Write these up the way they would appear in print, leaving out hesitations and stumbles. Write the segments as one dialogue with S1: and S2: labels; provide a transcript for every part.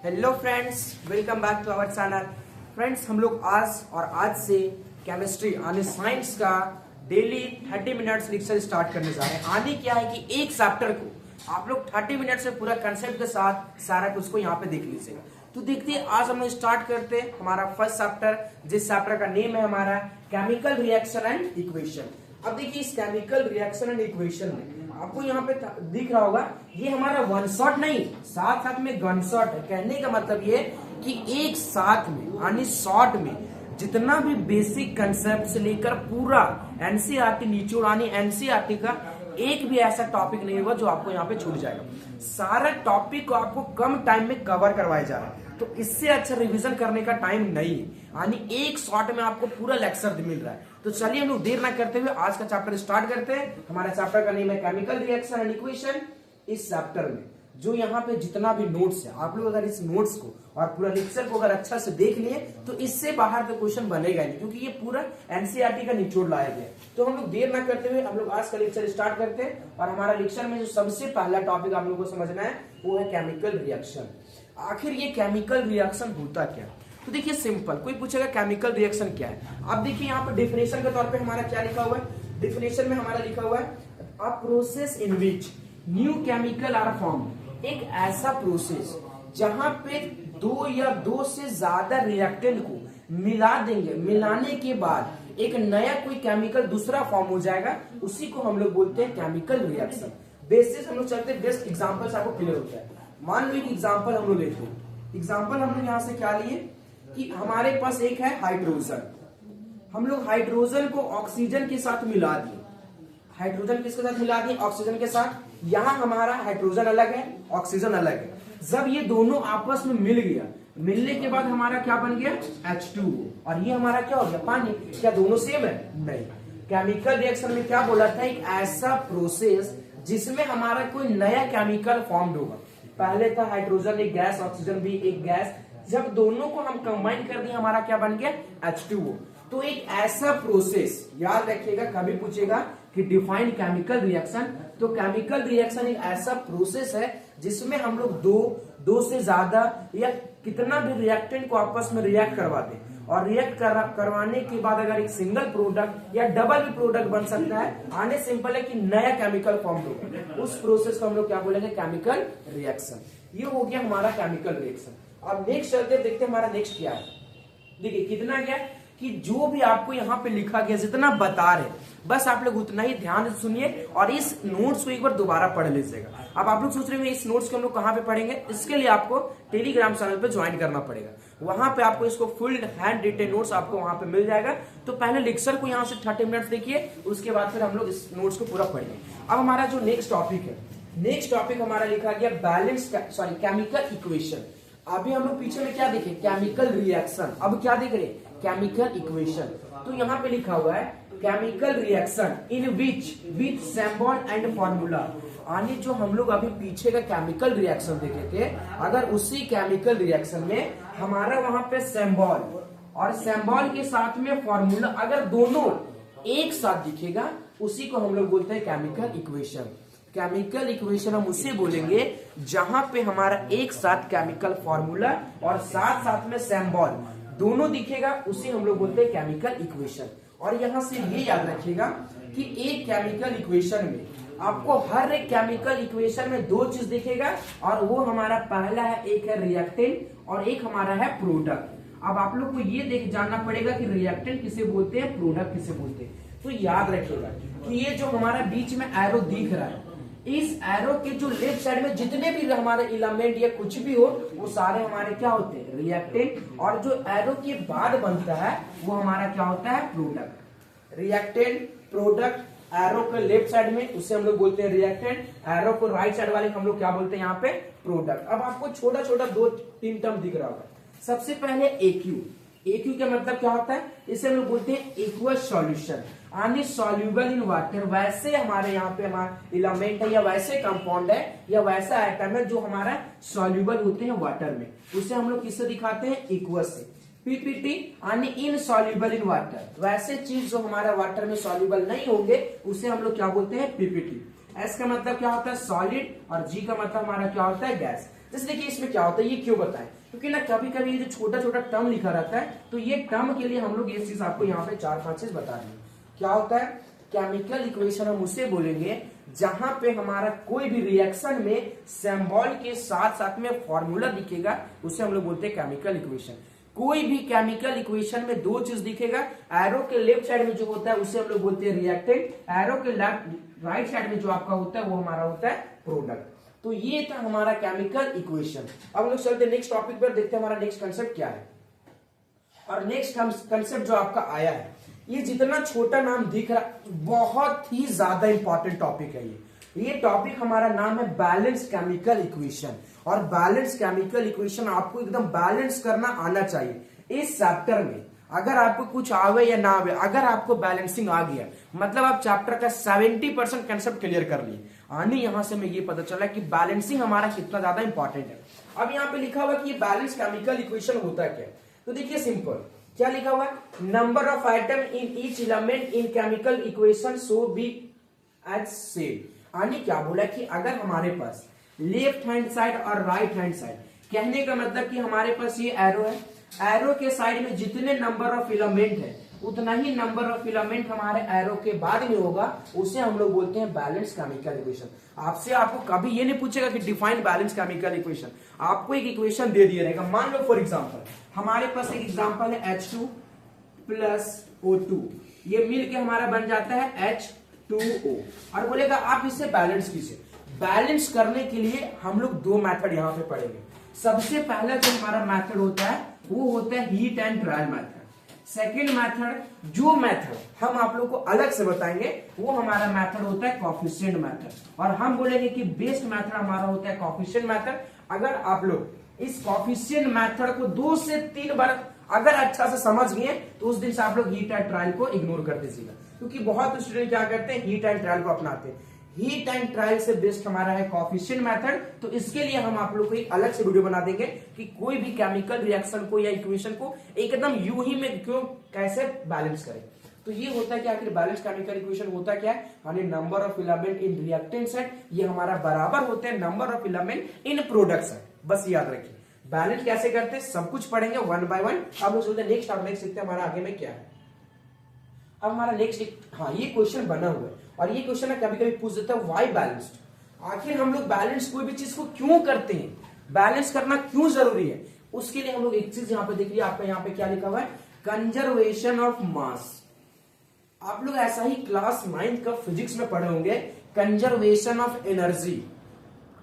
S1: Hello friends, welcome back to our channel. Friends, हम लोग आज से केमिस्ट्री यानी साइंस का डेली 30 मिनट्स लेक्चर स्टार्ट करने जा रहे हैं। आने क्या है कि एक चैप्टर को आप लोग 30 मिनट से पूरा कंसेप्ट के साथ सारा कुछ को यहाँ पे देख लीजिएगा। तो देखते हैं, आज हम लोग स्टार्ट करते हैं हमारा फर्स्ट चैप्टर, जिस चैप्टर का नेम है हमारा केमिकल रिएक्शन एंड इक्वेशन। अब देखिए, इस केमिकल रिएक्शन एंड इक्वेशन में आपको यहाँ पे दिख रहा होगा, ये हमारा वन शॉट नहीं, साथ साथ में गन शॉट है। कहने का मतलब ये कि एक साथ में यानी शॉर्ट में जितना भी बेसिक कंसेप्ट से लेकर पूरा एनसीईआरटी निचोड़ यानी एनसीईआरटी का एक भी ऐसा टॉपिक नहीं होगा जो आपको यहाँ पे छूट जाएगा। सारा टॉपिक को आपको कम टाइम में कवर करवाया जा रहा है, तो इससे अच्छा रिवीजन करने का टाइम नहीं है, यानी एक शॉट में आपको पूरा लेक्चर मिल रहा है। तो चलिए हम लोग देर ना करते हुए आज का चैप्टर स्टार्ट करते हैं। हमारा चैप्टर का नेम है केमिकल रिएक्शन एंड इक्वेशन। इस चैप्टर में जो यहाँ पे जितना भी नोट्स है, आप लोग अगर इस नोट्स को और पूरा लेक्चर को अगर अच्छा से देख लिए तो इससे बाहर का क्वेश्चन बनेगा नहीं, क्योंकि ये पूरा एनसीईआरटी का निचोड़ लाया गया। तो हम लोग देर ना करते हुए हम लोग आज का लेक्चर स्टार्ट करते हैं। और हमारा लेक्चर में जो सबसे पहला टॉपिक आप लोगों को समझना है वो है केमिकल रिएक्शन। आखिर ये केमिकल रिएक्शन होता क्या? तो देखिए, सिंपल, कोई पूछेगा केमिकल रिएक्शन क्या है। अब देखिए, यहाँ पर डेफिनेशन के तौर पे हमारा क्या लिखा हुआ है। डेफिनेशन में हमारा लिखा हुआ है a process in which new chemical are form. एक ऐसा प्रोसेस जहां पे दो या दो से ज्यादा रिएक्टेंट को मिला देंगे, मिलाने के बाद एक नया कोई केमिकल दूसरा फॉर्म हो जाएगा, उसी को हम लोग बोलते हैं केमिकल रिएक्शन। बेसिस हम लोग चलते हैं, बेस्ट एग्जांपल से आपको क्लियर होता है। मान लो एक एग्जांपल हम लोग लेते हैं। एग्जांपल हम लोग यहाँ से क्या लिए कि हमारे पास एक है हाइड्रोजन। हम लोग हाइड्रोजन को ऑक्सीजन के साथ मिला दिए। हाइड्रोजन किसके साथ मिला दिए? ऑक्सीजन के साथ। यहाँ हमारा हाइड्रोजन अलग है, ऑक्सीजन अलग है। जब ये दोनों आपस में मिल गया, मिलने के बाद हमारा क्या बन गया? H2O। और ये हमारा क्या हो गया? पानी। क्या दोनों सेम है? नहीं। केमिकल रिएक्शन में क्या बोला था? एक ऐसा प्रोसेस जिसमें हमारा कोई नया केमिकल फॉर्म होगा। पहले था हाइड्रोजन एक गैस, ऑक्सीजन भी एक गैस। जब दोनों को हम कंबाइन कर दिए, हमारा क्या बन गया? H2O। तो एक ऐसा प्रोसेस, याद रखिएगा, कभी पूछेगा कि डिफाइन केमिकल रिएक्शन, तो केमिकल रिएक्शन एक ऐसा प्रोसेस है जिसमें हम लोग दो से ज्यादा या कितना भी रिएक्टेंट को आपस में रिएक्ट करवाते हैं, और रिएक्ट करवाने के बाद अगर एक सिंगल प्रोडक्ट या डबल भी प्रोडक्ट बन सकता है। आने सिंपल है कि नया केमिकल फॉर्म होगा, उस प्रोसेस को हम लोग क्या बोलेंगे? Chemical reaction. ये हो गया हमारा केमिकल रिएक्शन। अब नेक्स्ट चलते देखते हैं हमारा नेक्स्ट क्या है। देखिए कितना क्या कि जो भी आपको यहाँ पे लिखा गया, जितना बता रहे, बस आप लोग उतना ही ध्यान से सुनिए और इस नोट्स को एक बार दोबारा पढ़ लीजिएगा। अब आप लोग सोच रहे हैं इस नोट्स को हम लोग कहाँ पे पढ़ेंगे? इसके लिए आपको टेलीग्राम चैनल पे ज्वाइन करना पड़ेगा। वहां पे आपको इसको फुल हैंड रिटेन नोट्स आपको वहां पे मिल जाएगा। तो पहले लेक्चर को यहाँ से 30 मिनट देखिए, उसके बाद फिर हम लोग इस नोट्स को पूरा पढ़ेंगे। अब हमारा जो नेक्स्ट टॉपिक है, नेक्स्ट टॉपिक हमारा लिखा गया केमिकल इक्वेशन। अभी हम लोग पीछे में क्या देखे? Chemical reaction. अब क्या देख रहे? Chemical equation. तो यहाँ पे लिखा हुआ है chemical reaction in which with symbol and formula. यानी जो हम लोग अभी पीछे का केमिकल रिएक्शन देखे थे, अगर उसी केमिकल रिएक्शन में हमारा वहां पे सिंबल और सिंबल के साथ में फॉर्मूला अगर दोनों एक साथ दिखेगा, उसी को हम लोग बोलते हैं केमिकल इक्वेशन। केमिकल इक्वेशन हम उसे बोलेंगे जहां पे हमारा एक साथ केमिकल फॉर्मूला और साथ साथ में सिंबल दोनों दिखेगा, उसे हम लोग बोलते हैं केमिकल इक्वेशन। और यहां से ये याद रखिएगा कि एक केमिकल इक्वेशन में आपको हर एक केमिकल इक्वेशन में दो चीज दिखेगा, और वो हमारा पहला है, एक है रिएक्टेंट और एक हमारा है प्रोडक्ट। अब आप लोग को ये देख जानना पड़ेगा कि रिएक्टेंट किसे बोलते हैं, प्रोडक्ट किसे बोलते हैं। तो याद रखिएगा कि ये जो हमारा बीच में एरो दिख रहा है, इस एरो के जो लेफ्ट साइड में जितने भी हमारे एलिमेंट या कुछ भी हो, वो सारे हमारे क्या होते हैं? रिएक्टेंट। और जो एरो के बाद बनता है वो हमारा क्या होता है? प्रोडक्ट। रिएक्टेंट, प्रोडक्ट, एरो के लेफ्ट साइड में उसे हम लोग बोलते हैं रिएक्टेंट, एरो को राइट साइड वाले हम लोग क्या बोलते हैं? यहाँ पे प्रोडक्ट। अब आपको छोटा छोटा 2-3 टर्म दिख रहा होगा। सबसे पहले एक्यू। एक्यू का मतलब क्या होता है? इसे हम लोग बोलते हैं एक्वस सॉल्यूशन, यानी सॉल्यूबल इन वाटर। वैसे हमारे यहाँ पे हमारा एलिमेंट है या वैसे कंपाउंड है या वैसा आइटम है जो हमारा सॉल्यूबल होते हैं वाटर में, उसे हम लोग किससे दिखाते हैं? एक्वस से। पीपीटी यानी इनसॉल्युबल इन वाटर। वैसे चीज जो हमारा वाटर में सॉल्युबल नहीं होंगे, उसे हम लोग क्या बोलते हैं? पीपीटी। एस का मतलब क्या होता है? सॉलिड, और जी का मतलब हमारा क्या होता है? गैस। जैसे देखिए इसमें क्या होता है, ये क्यों बताएं, क्योंकि ना कभी कभी ये जो छोटा छोटा टर्म लिखा रहता है, तो ये टर्म के लिए हम लोग ये चीज आपको यहाँ पे 4-5 चीज बता देंगे। क्या होता है केमिकल इक्वेशन, हम उसे बोलेंगे जहां पे हमारा कोई भी रिएक्शन में सिंबल के साथ साथ में फॉर्मूला दिखेगा, उसे हम लोग बोलते हैं केमिकल इक्वेशन। कोई भी केमिकल इक्वेशन में दो चीज दिखेगा, एरो के लेफ्ट साइड में जो होता है उसे हम लोग बोलते हैं रिएक्टेंट, एरो के राइट साइड में जो आपका होता है वो हमारा होता है प्रोडक्ट। तो ये था हमारा केमिकल इक्वेशन। अब हम लोग चलते नेक्स्ट टॉपिक पर, देखते हैं हमारा नेक्स्ट कंसेप्ट क्या है। और नेक्स्ट कंसेप्ट जो आपका आया है, ये जितना छोटा नाम दिख रहा बहुत ही ज्यादा इंपॉर्टेंट टॉपिक है। ये टॉपिक हमारा नाम है बैलेंस केमिकल इक्वेशन। और बैलेंस केमिकल इक्वेशन आपको एकदम बैलेंस करना आना चाहिए। इस चैप्टर में अगर आपको कुछ आवे या ना आवे, अगर आपको बैलेंसिंग आ गया मतलब आप चैप्टर का 70% कंसेप्ट क्लियर कर लिए। आने यहां से मैं ये पता चला कि बैलेंसिंग हमारा कितना ज्यादा इंपॉर्टेंट है। अब यहाँ पे लिखा हुआ कि ये बैलेंस केमिकल इक्वेशन होता क्या है, तो देखिए सिंपल क्या लिखा हुआ है, number of item in each element in chemical equation so be as same. आने क्या बोला कि अगर हमारे पास लेफ्ट हैंड साइड और राइट हैंड साइड, कहने का मतलब कि हमारे पास ये एरो है, एरो के साइड में जितने नंबर ऑफ फिलामेंट है उतना ही नंबर ऑफ फिलामेंट हमारे एरो के बाद में होगा, उसे हम लोग बोलते हैं बैलेंस केमिकल इक्वेशन। आपसे आपको कभी ये नहीं पूछेगा कि डिफाइन बैलेंस केमिकल इक्वेशन, आपको एक इक्वेशन दे दिया रहेगा। मान लो फॉर एग्जांपल हमारे पास एक एग्जांपल है H2 प्लस O2, ये मिलके हमारा बन जाता है H2O, और बोलेगा आप इसे बैलेंस कीजिए। बैलेंस करने के लिए हम लोग दो मेथड यहाँ पे पढ़ेंगे। सबसे पहला जो हमारा मेथड होता है वो होता है heat and trial method. Second method, जो मेथड हम आप लोग को अलग से बताएंगे, वो हमारा मेथड होता है कोएफिशिएंट मेथड। और हम बोलेंगे कि बेस्ट मेथड हमारा होता है कोएफिशिएंट मेथड। अगर आप लोग इस कोएफिशिएंट मेथड को 2 से 3 बार अगर अच्छा से समझ गए तो उस दिन से आप लोग हीट एंड ट्रायल को इग्नोर कर दीजिएगा, क्योंकि बहुत स्टूडेंट क्या करते हैं हीट एंड ट्रायल को अपनाते हैं। हीट एंड ट्रायल से बेस्ट हमारा है कोएफिशिएंट मेथड। तो इसके लिए हम आप लोग को एक अलग से वीडियो बना देंगे कि कोई भी केमिकल रिएक्शन को या इक्वेशन को एकदम यूं ही में क्यों कैसे बैलेंस करें। तो ये होता है कि आखिर बैलेंस केमिकल इक्वेशन होता क्या है, यानी number of filament in reactant side ये हमारा बराबर होते हैं number of filament in product side. बस याद रखिए बैलेंस कैसे करते हैं, सब कुछ पढ़ेंगे 1 by 1। अब चलते हैं नेक्स्ट टॉपिक, सीखते हैं हमारा आगे में क्या है। अब हमारा नेक्स्ट, हाँ ये क्वेश्चन बना हुआ है और ये क्वेश्चन ना कभी कभी पूछ देता है व्हाई बैलेंस्ड। आखिर हम लोग बैलेंस कोई भी चीज को क्यों करते हैं, बैलेंस करना क्यों जरूरी है। उसके लिए हम लोग एक चीज यहाँ पे देखिए, आपका यहाँ पे क्या लिखा हुआ है, कंजर्वेशन ऑफ मास। आप लोग ऐसा ही क्लास 9th का फिजिक्स में पढ़े होंगे कंजर्वेशन ऑफ एनर्जी।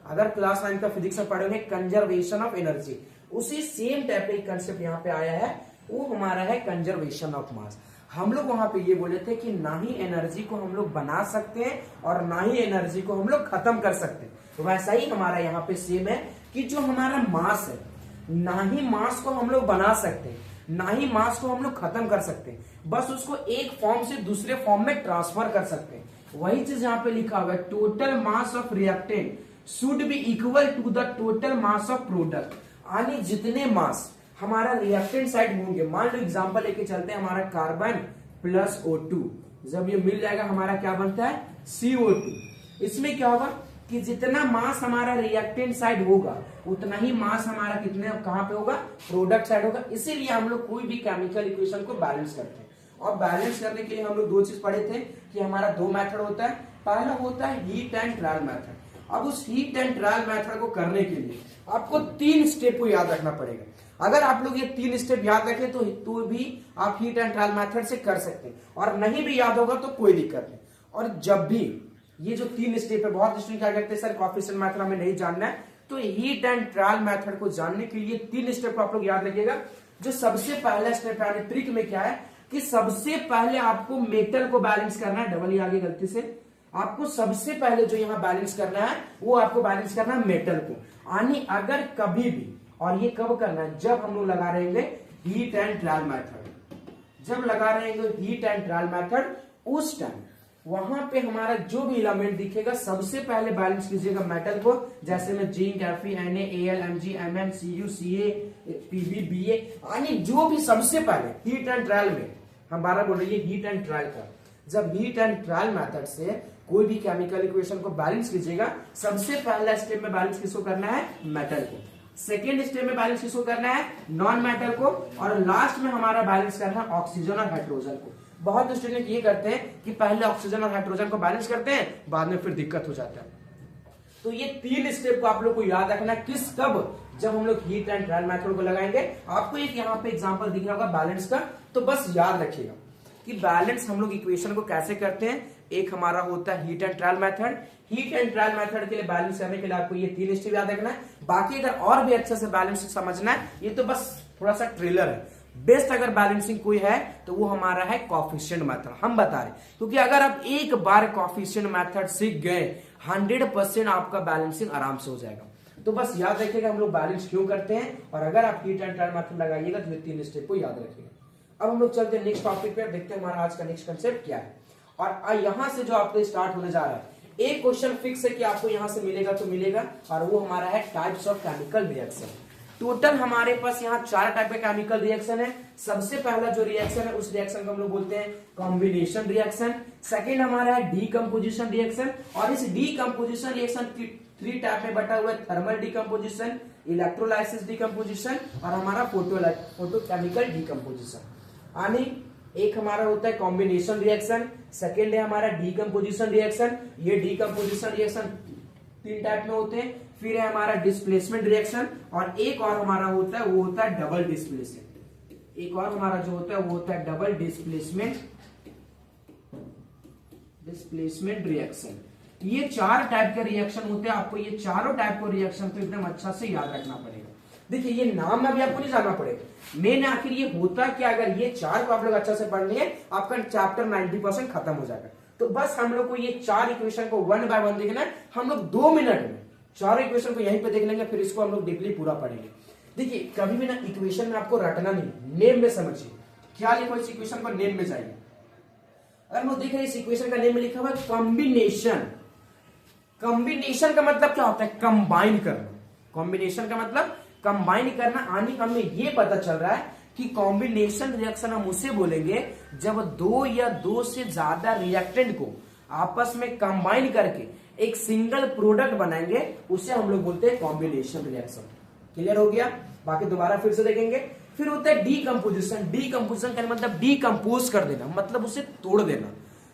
S1: अगर क्लास 9th का फिजिक्स में पढ़े होंगे कंजर्वेशन ऑफ एनर्जी, उसी सेम टाइप का कंसेप्ट यहाँ पे आया है, वो हमारा है कंजर्वेशन ऑफ मास। हम लोग वहां पे ये बोले थे कि ना ही एनर्जी को हम लोग बना सकते हैं और ना ही एनर्जी को हम लोग खत्म कर सकते हैं। तो वैसा ही हमारा यहाँ पे सेम है कि जो हमारा मास है, ना ही मास को हम लोग बना सकते हैं ना ही मास को हम लोग खत्म कर सकते हैं, बस उसको एक फॉर्म से दूसरे फॉर्म में ट्रांसफर कर सकते हैं। वही चीज यहाँ पे लिखा हुआ है, total mass of reactant should be equal to the total mass of product. यानी जितने मास हमारा रिएक्टेंट साइड होंगे, मान लो एग्जांपल लेके चलते हैं, हमारा कार्बन प्लस O2, जब ये मिल जाएगा हमारा क्या बनता है CO2। इसमें क्या होगा कि जितना मास हमारा रिएक्टेंट साइड होगा उतना ही मास हमारा कितने कहां पे होगा, प्रोडक्ट साइड होगा। इसीलिए हम लोग कोई भी केमिकल इक्वेशन को बैलेंस करते हैं। और बैलेंस करने के लिए हम लोग दो चीज पढ़े थे कि हमारा दो मेथड होता है। पहला होता है हीट एंड ट्रायल मेथड। अब उस हीट एंड ट्रायल मेथड को करने के लिए आपको 3 स्टेप को याद रखना पड़ेगा। अगर आप लोग ये 3 स्टेप याद रखें तो भी आप हीट एंड ट्रायल मेथड से कर सकते हैं, और नहीं भी याद होगा तो कोई दिक्कत नहीं। और जब भी ये जो 3 स्टेप है, बहुत स्टूडेंट क्या करते हैं सर कोएफिशिएंट मेथड हमें नहीं जानना है, तो हीट एंड ट्रायल मेथड को जानने के लिए 3 स्टेप को आप लोग याद रखिएगा। जो सबसे पहला स्टेप है ट्रिक में क्या है कि सबसे पहले आपको मेटल को बैलेंस करना है। डबल आ गई गलती से, आपको सबसे पहले जो यहाँ बैलेंस करना है वो आपको बैलेंस करना है मेटल को। यानी अगर कभी भी, और ये कब करना है, जब हम लोग लगा रहेंगे हीट एंड ट्रायल मेथड। जब लगा रहेंगे हीट एंड ट्रायल मेथड, उस टाइम वहां पे हमारा जो भी एलिमेंट दिखेगा सबसे पहले बैलेंस कीजिएगा मेटल को। जैसे में zinc, Fe, Na, Al, Mg, Mn, Cu, Ca, Pb, Ba, यानी जो भी सबसे पहले हीट एंड ट्रायल में, हम 12 बोल रहे हैं हीट एंड ट्रायल का। जब हीट एंड ट्रायल मेथड से कोई भी केमिकल इक्वेशन को बैलेंस कीजिएगा, सबसे पहला स्टेप में बैलेंस किसको करना है, मेटल को। सेकेंड स्टेप में बैलेंस किसको करना है, नॉन मेटल को, और लास्ट में हमारा बैलेंस करना है ऑक्सीजन और हाइड्रोजन को। बहुत स्टूडेंट ये करते हैं कि पहले ऑक्सीजन और हाइड्रोजन को बैलेंस करते हैं, बाद में फिर दिक्कत हो जाता है। तो ये 3 स्टेप को आप लोग को याद रखना, किस कब, जब हम लोग हीट एंड ट्रायल मेथड को लगाएंगे। आपको एक यहाँ पे एग्जांपल दिख रहा होगा बैलेंस का, तो बस याद रखिएगा कि बैलेंस हम लोग इक्वेशन को कैसे करते हैं। एक हमारा होता है heat and trial method. Heat and trial method के लिए बैलेंस करने के लिए आपको ये 3 स्टेप याद रखना है। बाकी अगर और भी अच्छे से बैलेंस समझना है, ये तो बस थोड़ा सा ट्रेलर है। बेस्ट अगर बैलेंसिंग कोई है तो वो हमारा है कोएफिशिएंट मेथड, हम बता रहे, क्योंकि अगर आप एक बार कोएफिशिएंट मेथड सीख गए 100% आपका बैलेंसिंग आराम से हो जाएगा। तो बस याद रखिएगा हम लोग बैलेंस क्यों करते हैं, और अगर आप हीट एंड ट्रायल मेथड लगाइएगा तो ये 3 स्टेप को याद रखिएगा। अब हम लोग चलते हैं नेक्स्ट टॉपिक पे, देखते हैं हमारा आज का नेक्स्ट कंसेप्ट क्या है। और यहां से जो आपको स्टार्ट होने जा रहा है, एक क्वेश्चन फिक्स है कि आपको यहां से मिलेगा तो मिलेगा, और वो हमारा है types of chemical reaction. Total हमारे पास यहाँ 4 टाइप के केमिकल रिएक्शन है। सबसे पहला जो रिएक्शन है उस रिएक्शन को हम लोग बोलते हैं कॉम्बिनेशन रिएक्शन। सेकेंड हमारा है डीकम्पोजिशन रिएक्शन, और इस डीकम्पोजिशन रिएक्शन 3 टाइप में बटा हुआ है, थर्मल डीकम्पोजिशन, इलेक्ट्रोलाइसिस डीकम्पोजिशन, और हमारा फोटोकेमिकल डीकम्पोजिशन। यानी एक हमारा होता है कॉम्बिनेशन रिएक्शन, सेकेंड है हमारा डीकम्पोजिशन रिएक्शन। ये डीकम्पोजिशन रिएक्शन 3 टाइप में होते हैं। फिर है हमारा डिस्प्लेसमेंट रिएक्शन, और एक और हमारा होता है वो होता है डबल डिस्प्लेसमेंट। एक और हमारा जो होता है वो होता है डबल डिस्प्लेसमेंट रिएक्शन। ये 4 टाइप के रिएक्शन होते हैं। आपको ये चारों टाइप के रिएक्शन तो एकदम अच्छा से याद रखना पड़ेगा। देखिए ये नाम में भी आपको नहीं जानना पड़ेगा, मेन आखिर ये होता क्या, अगर ये 4 को आप लोग अच्छा से पढ़ लिए आपका चैप्टर 90% खत्म हो जाएगा। तो बस हम लोग को ये 4 इक्वेशन को 1 बाय 1 देखना है। हम लोग 2 मिनट में 4 इक्वेशन को यहीं पे देख लेंगे, फिर इसको हम लोग डीपली पूरा पढ़ेंगे। देखिए कभी भी ना इक्वेशन में आपको रटना नहीं, नेम में समझिए क्या लिखा इस इक्वेशन को, नेम में जाइए। अगर हम लोग देख रहे हैं इस इक्वेशन का नेम में लिखा हुआ है कॉम्बिनेशन। कॉम्बिनेशन का मतलब क्या होता है, कंबाइन करना। कॉम्बिनेशन का मतलब कंबाइन करना। आने का हमें ये पता चल रहा है कि कॉम्बिनेशन रिएक्शन हम उसे बोलेंगे जब 2 या 2 से ज्यादा रिएक्टेंट को आपस में कंबाइन करके एक सिंगल प्रोडक्ट बनाएंगे, उसे हम लोग बोलते हैं कॉम्बिनेशन रिएक्शन। क्लियर हो गया? बाकी दोबारा फिर से देखेंगे। फिर होता है डीकम्पोजिशन। डीकम्पोजिशन का मतलब डीकम्पोज कर देना, मतलब उसे तोड़ देना।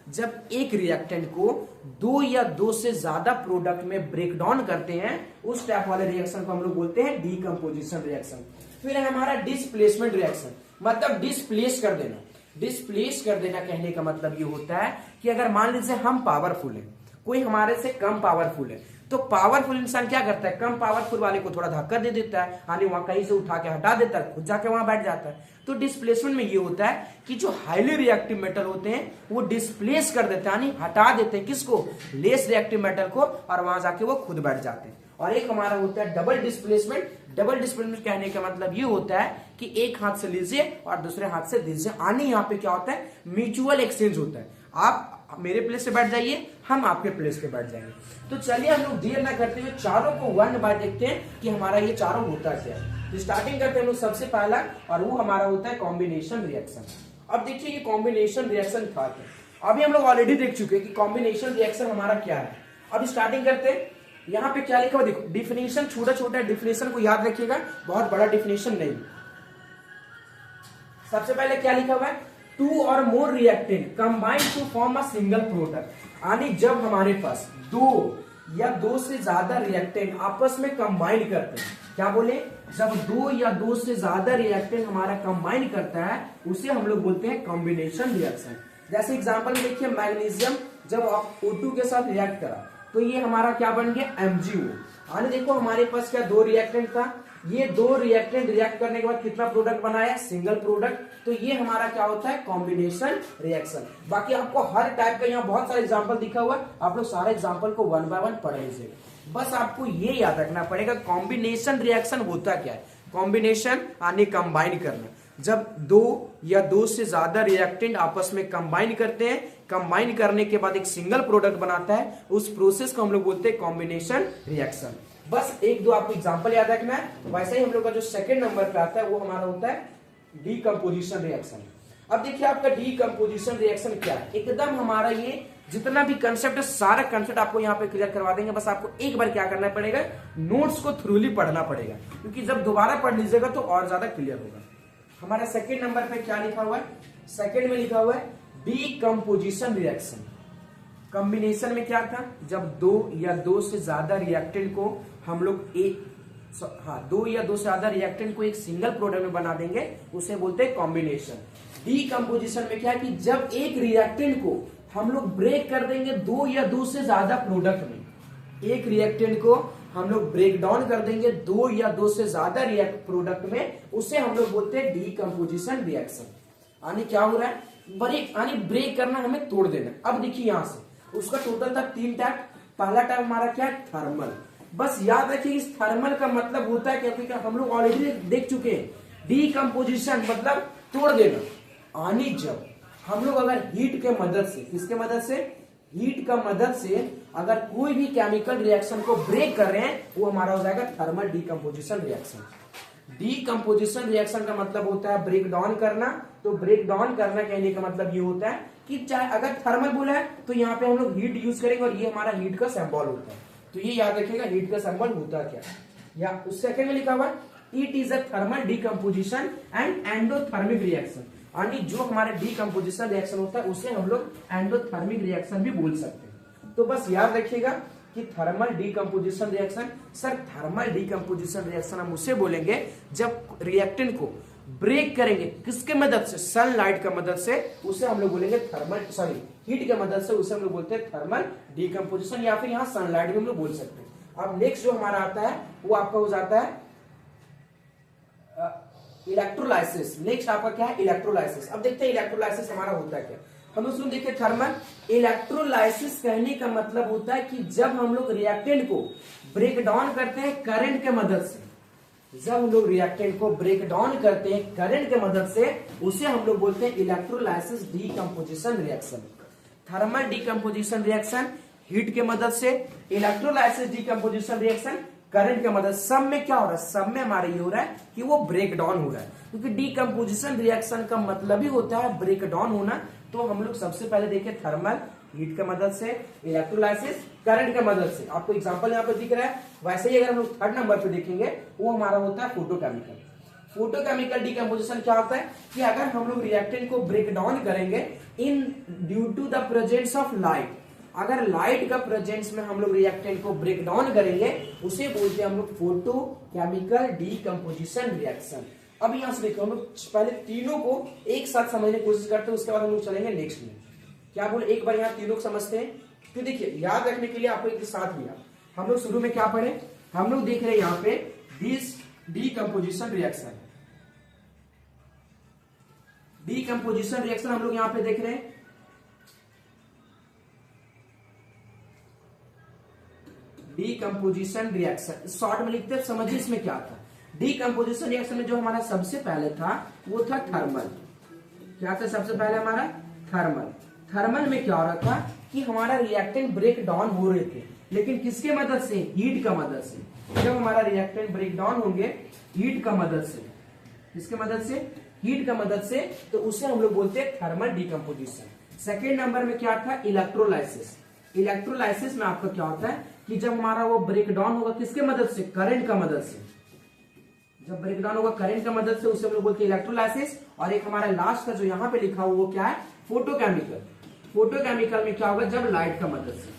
S1: जब एक रिएक्टेंट को 2 या 2 से ज्यादा प्रोडक्ट में ब्रेक डाउन करते हैं, उस टाइप वाले रिएक्शन को हम लोग बोलते हैं डीकम्पोजिशन रिएक्शन। फिर है हमारा डिस्प्लेसमेंट रिएक्शन, मतलब डिस्प्लेस कर देना। डिस्प्लेस कर देना कहने का मतलब ये होता है कि अगर मान लीजिए हम पावरफुल हैं, कोई हमारे से कम पावरफुल है, तो पावरफुल इंसान क्या करता है, कम पावरफुल वाले को थोड़ा धक्का दे देता है, यानी वहां कहीं से उठा के हटा देता है, खुद जाके वहां बैठ जाता है। तो डिस्प्लेसमेंट में ये होता है कि जो हाईली रिएक्टिव मेटल होते हैं वो डिस्प्लेस कर देते हैं, यानी हटा देते हैं किसको, लेस रिएक्टिव मेटल को, और वहां जाके वो खुद बैठ जाते हैं। और एक हमारा होता है डबल डिस्प्लेसमेंट। डबल डिस्प्लेसमेंट कहने का मतलब ये होता है कि एक हाथ से लीजिए और दूसरे हाथ से दीजिए, यानी यहाँ पे क्या होता है, म्यूचुअल एक्सचेंज होता है। आप मेरे प्लेस पे बैठ जाइए, हम आपके प्लेस पे बैठ जाएंगे। तो चलिए हम लोग देर ना करते हुए चारों को 1 बाय देखते हैं कि हमारा ये चारों होता क्या है। तो स्टार्टिंग करते हैं हम लोग सबसे पहला, और वो हमारा होता है कॉम्बिनेशन रिएक्शन। अब देखिए ये कॉम्बिनेशन रिएक्शन था क्या, अभी हम लोग ऑलरेडी देख चुके हैं कि कॉम्बिनेशन रिएक्शन हमारा क्या है। अब स्टार्टिंग करते हैं, यहाँ पे क्या लिखा हुआ देखो, डिफिनेशन छोटा छोटा डिफिनेशन को याद रखिएगा, बहुत बड़ा डिफिनेशन नहीं। सबसे पहले क्या लिखा हुआ है, 2 और more reactant combine to form a single product. यानी जब हमारे पास 2 या 2 से ज्यादा रिएक्टेंट आपस में कंबाइन करते हैं, क्या बोले, जब 2 या 2 से ज्यादा रिएक्टेंट हमारा कंबाइन करता है उसे हम लोग बोलते हैं कॉम्बिनेशन रिएक्शन। जैसे एग्जांपल में देखिए, मैग्नीशियम जब O2 के साथ रिएक्ट करा तो ये हमारा क्या बन गया, MgO। यानी देखो हमारे पास क्या 2 रिएक्टेंट था, ये 2 रिएक्टेंट रिएक्ट करने के बाद कितना प्रोडक्ट बनाया, सिंगल प्रोडक्ट। तो ये हमारा क्या होता है, कॉम्बिनेशन रिएक्शन। बाकी आपको हर टाइप का यहाँ बहुत सारे एग्जांपल दिखा हुआ है, आप लोग सारे एग्जांपल को 1 बाय 1 पढ़ लीजिए। बस आपको ये याद रखना पड़ेगा कॉम्बिनेशन रिएक्शन होता क्या है। कॉम्बिनेशन यानी कंबाइन करना, जब 2 या 2 से ज्यादा रिएक्टेंट आपस में कंबाइन करते हैं, कंबाइन करने के बाद एक सिंगल प्रोडक्ट बनाता है, उस प्रोसेस को हम लोग बोलते हैं कॉम्बिनेशन रिएक्शन। बस 1-2 आपको एग्जांपल याद रखना है। वैसे ही हम लोग का जो सेकंड नंबर पे आता है वो हमारा होता है डीकम्पोजिशन रिएक्शन। अब देखिए आपका डीकम्पोजिशन रिएक्शन क्या है, एकदम हमारा ये जितना भी कंसेप्ट है सारा कंसेप्ट आपको यहाँ पे क्लियर करवा देंगे। बस आपको एक बार क्या करना पड़ेगा, नोट्स को थ्रूली पढ़ना पड़ेगा, क्योंकि जब दोबारा पढ़ लीजिएगा तो और ज्यादा क्लियर होगा। हमारा सेकेंड नंबर पे क्या लिखा हुआ है, सेकेंड में लिखा हुआ है डीकंपोजिशन रिएक्शन। कॉम्बिनेशन में क्या था, जब दो या दो से ज्यादा रिएक्टेंट को हम लोग दो या दो से ज्यादा रिएक्टेंट को एक सिंगल प्रोडक्ट में बना देंगे, उसे बोलते हैं कॉम्बिनेशन। डीकंपोजिशन में क्या है कि जब एक रिएक्टेंट को हम लोग ब्रेक कर देंगे दो या दो से ज्यादा प्रोडक्ट में, एक रिएक्टेंट को हम लोग ब्रेक डाउन कर देंगे दो या दो से ज्यादा प्रोडक्ट में, उसे हम लोग बोलते हैं डीकंपोजिशन रिएक्शन। यानी क्या हो रहा है, ब्रेक करना, हमें तोड़ देना। अब देखिए यहां से उसका टोटल था 3 टाइप। पहला टाइप हमारा क्या है, थर्मल। बस याद रखिए इस थर्मल का मतलब होता है क्योंकि हम लोग ऑलरेडी देख चुके हैं, डीकंपोजिशन मतलब तोड़ देना। यानी जब हम लोग अगर हीट के मदद से, किसके मदद से, हीट का मदद से अगर कोई भी केमिकल रिएक्शन को ब्रेक कर रहे हैं, वो हमारा हो जाएगा thermal decomposition reaction. Decomposition reaction का मतलब होता है ब्रेक डाउन करना। तो ब्रेक डाउन करना कहने का मतलब ये होता है कि चाहे अगर थर्मल बोला है तो यहाँ पे हम लोग हीट यूज करेंगे और ये हमारा हीट का सिंबल होता है। तो ये याद रखिएगा हीट का सिंबल होता क्या, या उस सेकंड में लिखा हुआ it is a thermal decomposition and endothermic reaction. यानी जो हमारे डीकंपोजिशन रिएक्शन होता है उसे हम लोग एंडोथर्मिक रिएक्शन भी बोल सकते हैं। तो बस याद रखिएगा कि thermal decomposition reaction, sir thermal decomposition reaction हम उसे बोलेंगे जब रिएक्टेंट को ब्रेक करेंगे किसके मदद से, सनलाइट का मदद से, उसे हम लोग बोलेंगे हीट के मदद से, उसे हम लोग बोलते हैं थर्मल डीकंपोजिशन, या फिर यहाँ सनलाइट भी हम लोग बोल सकते हैं। अब नेक्स्ट जो हमारा आता है वो आपका हो जाता है इलेक्ट्रोलाइसिस। नेक्स्ट आपका क्या है, इलेक्ट्रोलाइसिस। अब देखते हैं इलेक्ट्रोलाइसिस हमारा होता है क्या। हम उसमें देखिए थर्मल इलेक्ट्रोलाइसिस कहने का मतलब होता है कि जब हम लोग रिएक्टेंट को ब्रेक डाउन करते हैं करंट के मदद से, जब हम लोग रिएक्टेंट को ब्रेक डाउन करते हैं करंट के मदद से, उसे हम लोग बोलते हैं electrolysis decomposition reaction. Thermal decomposition reaction heat के मदद से, इलेक्ट्रोलाइसिस डीकंपोजिशन रिएक्शन करंट के मदद। सब में क्या हो रहा है, सब में हमारा ये हो रहा है कि वो ब्रेक डाउन हो रहा है, क्योंकि डीकंपोजिशन रिएक्शन का मतलब ही होता है ब्रेक डाउन होना। तो हम लोग सबसे पहले देखें थर्मल हीट के मदद से, इलेक्ट्रोलाइसिस करंट के मदद से। आपको एग्जांपल यहाँ पे दिख रहा है। वैसे ही अगर हम लोग थर्ड नंबर पे देखेंगे वो हमारा होता है फोटोकेमिकल। फोटोकेमिकल डीकंपोजिशन क्या होता है कि अगर हम लोग रिएक्टेंट को ब्रेक डाउन करेंगे in due to the presence of light, अगर लाइट का प्रेजेंस में हम लोग रिएक्टेंट को ब्रेक डाउन करेंगे, उसे बोलते हैं हम लोग फोटोकेमिकल डीकंपोजिशन रिएक्शन। अब यहां से देखो हम लोग पहले तीनों को एक साथ समझने की कोशिश करते हैं, उसके बाद हम लोग चलेंगे नेक्स्ट में। क्या बोले, एक बार यहाँ तीनों को समझते हैं। तो देखिए याद रखने के लिए आपको एक साथ लिया, हम लोग शुरू में क्या पढ़े, हम लोग देख रहे हैं यहाँ पे डीकंपोजिशन रिएक्शन। डीकंपोजिशन रिएक्शन हम लोग यहाँ पे देख रहे हैं। डीकंपोजिशन रिएक्शन शॉर्ट में लिखते हैं, समझिए इसमें क्या था। डीकंपोजिशन रिएक्शन में जो हमारा सबसे पहले था वो था थर्मल। क्या था सबसे पहले हमारा, थर्मल। थर्मल में क्या हो रहा था कि हमारा रिएक्टेंट ब्रेक डाउन हो रहे थे, लेकिन किसके मदद से, हीट का मदद से। जब हमारा रिएक्टेंट ब्रेक डाउन होंगे हीट का मदद से, किसके मदद से, हीट का मदद से, तो उसे हम लोग बोलते हैं थर्मल डीकंपोजिशन। सेकेंड नंबर में क्या था, इलेक्ट्रोलाइसिस। इलेक्ट्रोलाइसिस में आपका क्या होता है कि जब हमारा वो ब्रेक डाउन होगा किसके मदद से, करंट का मदद से। जब ब्रेक डाउन होगा करंट का मदद से, उसे हम लोग बोलते हैं इलेक्ट्रोलाइसिस। और एक हमारा लास्ट का जो यहाँ पे लिखा हुआ वो क्या है, फोटोकेमिकल। फोटोकेमिकल में क्या होगा, जब लाइट का मदद से।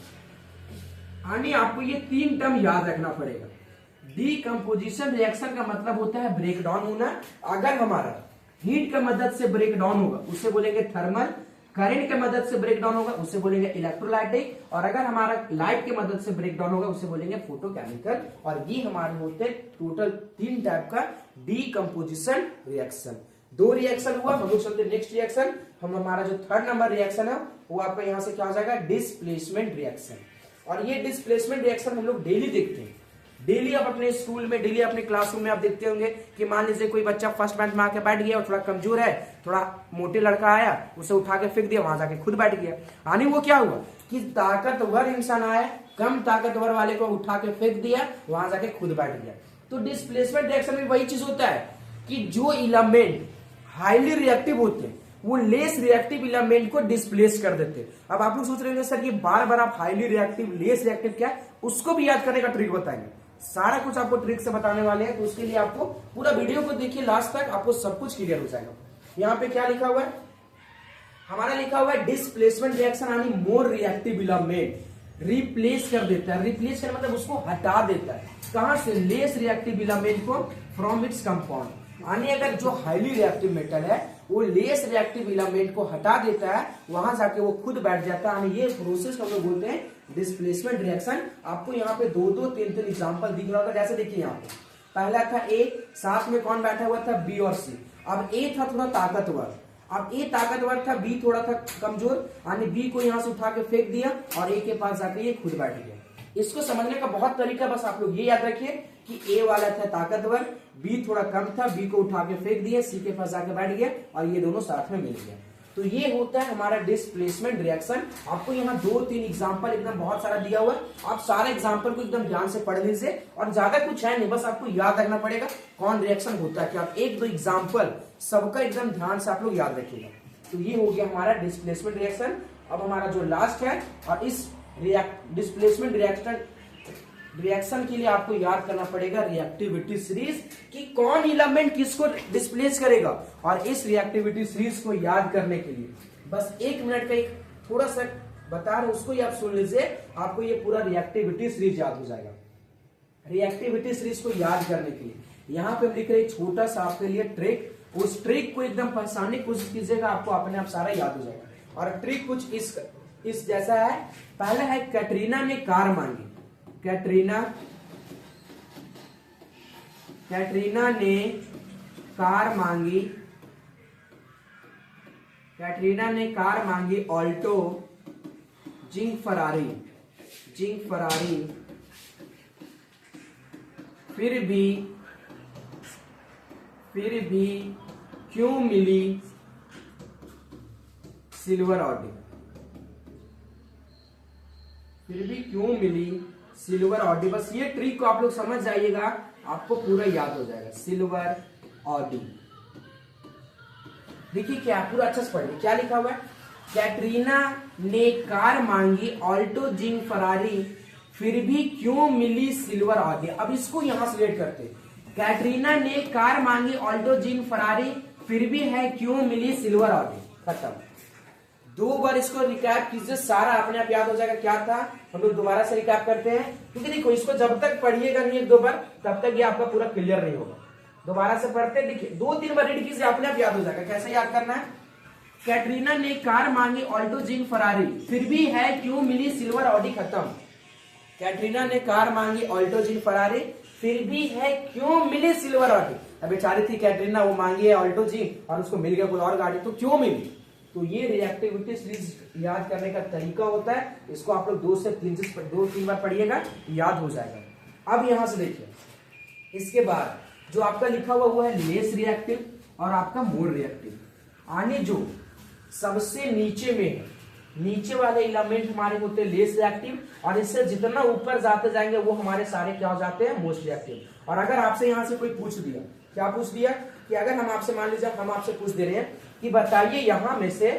S1: यानी आपको ये तीन टर्म याद रखना पड़ेगा। डीकंपोजिशन रिएक्शन का मतलब होता है ब्रेक डाउन होना। अगर हमारा हीट का मदद से ब्रेक डाउन होगा उसे बोलेंगे थर्मल, करंट के मदद से ब्रेक डाउन होगा उसे बोलेंगे इलेक्ट्रोलाइटिक, और अगर हमारा लाइट के मदद से ब्रेक डाउन होगा उसे बोलेंगे फोटोकेमिकल। और ये हमारे होते हैं टोटल 3 टाइप का डीकंपोजिशन रिएक्शन। 2 रिएक्शन हुआ, हम लोग चलते नेक्स्ट रिएक्शन। हमारा जो थर्ड नंबर रिएक्शन है वो आपका यहाँ से क्या हो जाएगा, डिस्प्लेसमेंट रिएक्शन। और ये डिस्प्लेसमेंट रिएक्शन हम लोग डेली देखते हैं। डेली आप अपने स्कूल में, डेली अपने क्लासरूम में आप देखते होंगे कि मान लीजिए कोई बच्चा फर्स्ट बेंच में आके बैठ गया और थोड़ा कमजोर है, थोड़ा मोटे लड़का आया, उसे उठा के फेंक दिया, वहां जाके खुद बैठ गया। यानी वो क्या हुआ कि ताकतवर इंसान आया, कम ताकतवर वाले को उठा के फेंक दिया, वहां जाके खुद बैठ गया। तो डिस्प्लेसमेंट रिएक्शन में वही चीज होता है कि जो इलेमेंट हाईली रिएक्टिव होते हैं वो लेस रिएक्टिव इलेमेंट को डिस्प्लेस कर देते हैं। अब आप लोग सोच रहे होंगे सर ये बार बार आप हाईली रिएक्टिव लेस रिएक्टिव क्या है, उसको भी याद करने का ट्रिक बताएंगे। सारा कुछ आपको ट्रिक से बताने वाले हैं, तो उसके लिए आपको पूरा वीडियो को देखिए लास्ट तक, आपको सब कुछ क्लियर हो जाएगा। यहाँ पे क्या लिखा हुआ है, हमारा लिखा हुआ है डिस्प्लेसमेंट रिएक्शन यानी मोर रिएक्टिव इलेमेंट रिप्लेस कर देता है। रिप्लेस कर मतलब उसको हटा देता है, कहां से, लेस रिएक्टिव इलेमेंट को फ्रॉम इट्स कंपाउंड। यानी अगर जो हाईली रिएक्टिव मेटल है वो लेस रिएक्टिव इलेमेंट को हटा देता है, वहां जाके वो खुद बैठ जाता है। ये प्रोसेस हम लोग बोलते हैं डिस्प्लेसमेंट रिएक्शन। आपको यहाँ पे दो दो तीन तीन एग्जांपल दिख रहा होगा। जैसे देखिए यहाँ पे पहला था ए, साथ में कौन बैठा हुआ था, बी और सी। अब ए था थोड़ा ताकतवर, अब ए ताकतवर था, बी थोड़ा था कमजोर, यानी बी को यहां से उठा के फेंक दिया और ए के पास जाकर ये खुद बैठ गया। इसको समझने का बहुत तरीका, बस आप लोग ये याद रखिए कि ए वाला था ताकतवर, बी थोड़ा कम था, बी को उठा के फेंक दिया, सी के पास जाके बैठ गया और ये दोनों साथ में मिल गया। तो ये होता है हमारा डिस्प्लेसमेंट रिएक्शन। आपको यहाँ दो तीन एग्जांपल एकदम बहुत सारा दिया हुआ है, आप सारे एग्जांपल को एकदम ध्यान से पढ़ लीजिए। और ज्यादा कुछ है नहीं, बस आपको याद रखना पड़ेगा कौन रिएक्शन होता है, कि आप एक दो एग्जांपल सबका एकदम ध्यान से आप लोग याद रखिएगा। तो ये हो गया हमारा डिस्प्लेसमेंट रिएक्शन। अब हमारा जो लास्ट है, और इस डिस्प्लेसमेंट रिएक्शन के लिए आपको याद करना पड़ेगा रिएक्टिविटी सीरीज, कि कौन इलेमेंट किसको डिस्प्लेस करेगा। और इस रिएक्टिविटी सीरीज को याद करने के लिए बस 1 मिनट का एक थोड़ा सा बता रहे, उसको ही आप सुन लीजिए, आपको ये पूरा रिएक्टिविटी सीरीज याद हो जाएगा। रिएक्टिविटी सीरीज को याद करने के लिए यहाँ पे हम लिख रहे छोटा सा आपके लिए ट्रिक, उस ट्रिक को एकदम पहचानने की कोशिश कीजिएगा, आपको अपने आप सारा याद हो जाएगा। और ट्रिक कुछ इस जैसा है। पहला है कैटरीना ने कार मांगी, कैटरीना ने कार मांगी, कैटरीना ने कार मांगी ऑल्टो जिंग फरारी, फिर भी क्यों मिली सिल्वर ऑडी, फिर भी क्यों मिली सिल्वर ऑडी। बस ये ट्रिक को आप लोग समझ जाइएगा, आपको पूरा याद हो जाएगा। सिल्वर ऑडी, देखिए क्या, पूरा अच्छे से पढ़िए क्या लिखा हुआ है। कैटरीना ने कार मांगी ऑल्टो जिंग फरारी, फिर भी क्यों मिली सिल्वर ऑडी। अब इसको यहां से लेट करते, कैटरीना ने कार मांगी ऑल्टो जिंग फरारी, फिर भी है क्यों मिली सिल्वर ऑडी, खत्म। 2 बार इसको रिकैप कीजिए, सारा अपने आप याद हो जाएगा क्या था। हम लोग दोबारा से रिकैप करते हैं, क्योंकि देखो इसको जब तक पढ़िएगा नहीं 1-2 बार, तब तक ये आपका पूरा क्लियर नहीं होगा। दोबारा से पढ़ते, देखिए 2-3 बार रीड कीजिए, अपने आप याद हो जाएगा। कैसे याद करना है, कैटरीना ने कार मांगी ऑल्टो जिंग फरारी, फिर भी है क्यों मिली सिल्वर ऑडी, खत्म। कैटरीना ने कार मांगी ऑल्टो जिंग फरारी, फिर भी है क्यों मिली सिल्वर ऑडी। अब बेचारी थी कैटरीना, वो मांगी है ऑल्टो जिंग और उसको मिल गया कोई और गाड़ी, तो क्यों मिली। तो ये रिएक्टिविटी सीरीज याद करने का तरीका होता है। इसको आप लोग 2 से 3 बार पढ़िएगा, याद हो जाएगा। अब यहां से देखिए, इसके बाद जो आपका लिखा हुआ वो है लेस रिएक्टिव और आपका मोर रिएक्टिव। यानी जो सबसे नीचे में है, नीचे वाले एलिमेंट हमारे होते हैं लेस रिएक्टिव, और इससे जितना ऊपर जाते जाएंगे वो हमारे सारे क्या हो जाते हैं, मोस्ट रिएक्टिव। और अगर आपसे यहां से कोई पूछ दिया, क्या पूछ दिया, कि अगर हम आपसे मान लीजिए हम आपसे पूछ दे रहे हैं कि बताइए यहां में से,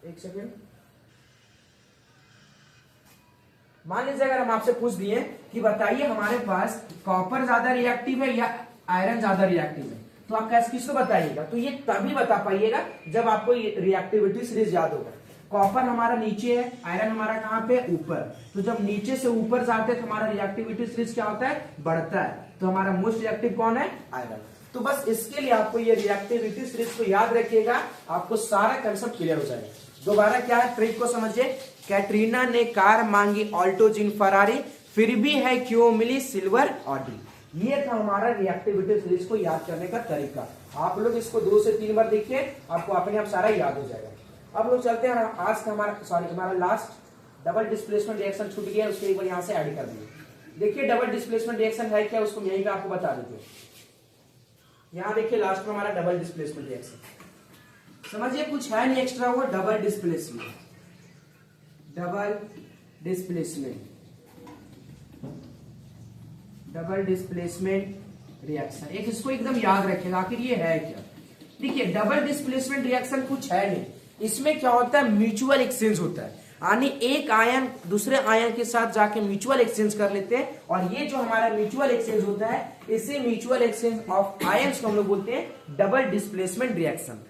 S1: एक सेकेंड, मान लीजिए अगर हम आपसे पूछ दिए कि बताइए हमारे पास कॉपर ज्यादा रिएक्टिव है या आयरन ज्यादा रिएक्टिव है, तो आप कैसे किसको बताइएगा। तो ये तभी बता पाइएगा जब आपको रिएक्टिविटी सीरीज याद होगा। कॉपर हमारा नीचे है, आयरन हमारा कहां पे, ऊपर। तो जब नीचे से ऊपर जाते हैं तो हमारा रिएक्टिविटी सीरीज क्या होता है, बढ़ता है। तो हमारा मोस्ट रिएक्टिव कौन है, आयरन। तो बस इसके लिए आपको ये रिएक्टिविटी सीरीज को याद रखिएगा, आपको सारा कंसेप्ट क्लियर हो जाएगा। दोबारा क्या है, ट्रिक को समझिए। कैटरीना ने कार मांगी ऑल्टो जिंग फरारी, फिर भी है क्यों मिली सिल्वर ऑडी। ये था हमारा रिएक्टिविटी सीरीज को याद करने का तरीका। आप लोग इसको 2 से 3 बार देखिए, आपको अपने आप सारा याद हो जाएगा। अब लोग चलते हैं, आज का हमारा लास्ट डबल डिस्प्लेसमेंट रिएक्शन छूट गया, उसके एक बार यहाँ से ऐड कर दिए। देखिए डबल डिस्प्लेसमेंट रिएक्शन है क्या, उसको यहीं पे आपको बता देते। यहाँ देखिए लास्ट में हमारा डबल डिस्प्लेसमेंट रिएक्शन, समझिए कुछ है नहीं एक्स्ट्रा, हुआ double displacement, double displacement reaction. एक इसको एकदम याद रखिएगा, आखिर ये है क्या। देखिए डबल डिस्प्लेसमेंट रिएक्शन कुछ है नहीं, इसमें क्या होता है म्यूचुअल एक्सचेंज होता है, यानी एक आयन दूसरे आयन के साथ जाके म्यूचुअल एक्सचेंज कर लेते हैं, और ये जो हमारा म्यूचुअल एक्सचेंज होता है इसे म्यूचुअल एक्सचेंज ऑफ आयंस को हम लोग बोलते हैं डबल डिस्प्लेसमेंट रिएक्शन।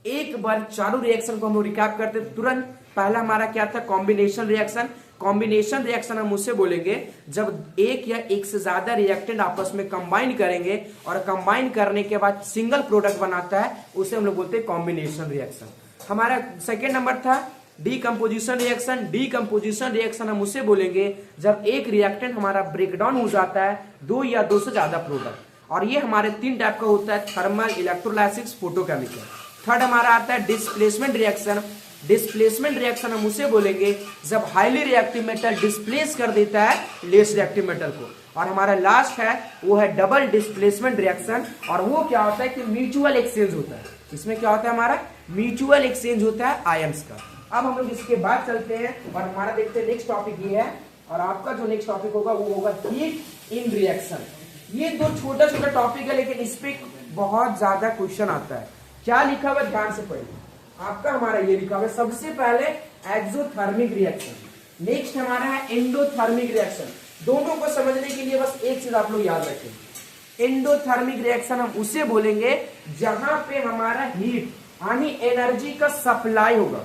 S1: एक बार चारों रिएक्शन को हम लोग रिकैप करते हैं तुरंत। पहला हमारा क्या था कॉम्बिनेशन रिएक्शन। कॉम्बिनेशन रिएक्शन हम उससे बोलेंगे जब एक या एक से ज्यादा रिएक्टेंट आपस में कंबाइन करेंगे और कंबाइन करने के बाद सिंगल प्रोडक्ट बनाता है, उसे हम लोग बोलते हैं कॉम्बिनेशन रिएक्शन। हमारा सेकेंड नंबर था डीकम्पोजिशन रिएक्शन। डीकम्पोजिशन रिएक्शन हम उसे बोलेंगे जब एक रिएक्टेंट हमारा ब्रेकडाउन हो जाता है दो या दो से ज्यादा प्रोडक्ट, और ये हमारे तीन टाइप का होता है, थर्मल, इलेक्ट्रोलाइसिस, फोटोकेमिकल। थर्ड हमारा आता है डिस्प्लेसमेंट रिएक्शन। डिस्प्लेसमेंट रिएक्शन हम उसे बोलेंगे जब हाईली रिएक्टिव मेटल डिस्प्लेस कर देता है लेस रिएक्टिव मेटल को। और हमारा लास्ट है वो है डबल डिस्प्लेसमेंट रिएक्शन, और वो क्या होता है कि म्यूचुअल एक्सचेंज होता है। इसमें क्या होता है हमारा म्यूचुअल एक्सचेंज होता है आयंस का। अब हम लोग इसके बाद चलते हैं और हमारा देखते हैं नेक्स्ट टॉपिक ये है, और आपका जो नेक्स्ट टॉपिक होगा वो होगा हीट इन रिएक्शन। ये दो छोटा छोटा टॉपिक है लेकिन इस पे बहुत ज्यादा क्वेश्चन आता है। क्या लिखा हुआ ध्यान से पढ़िए। आपका हमारा ये लिखा हुआ है सबसे पहले एक्सोथर्मिक रिएक्शन, नेक्स्ट हमारा है एंडोथर्मिक रिएक्शन। दोनों को समझने के लिए बस एक चीज आप लोग याद रखें, एंडोथर्मिक रिएक्शन हम उसे बोलेंगे जहां पे हमारा हीट यानी एनर्जी का सप्लाई होगा।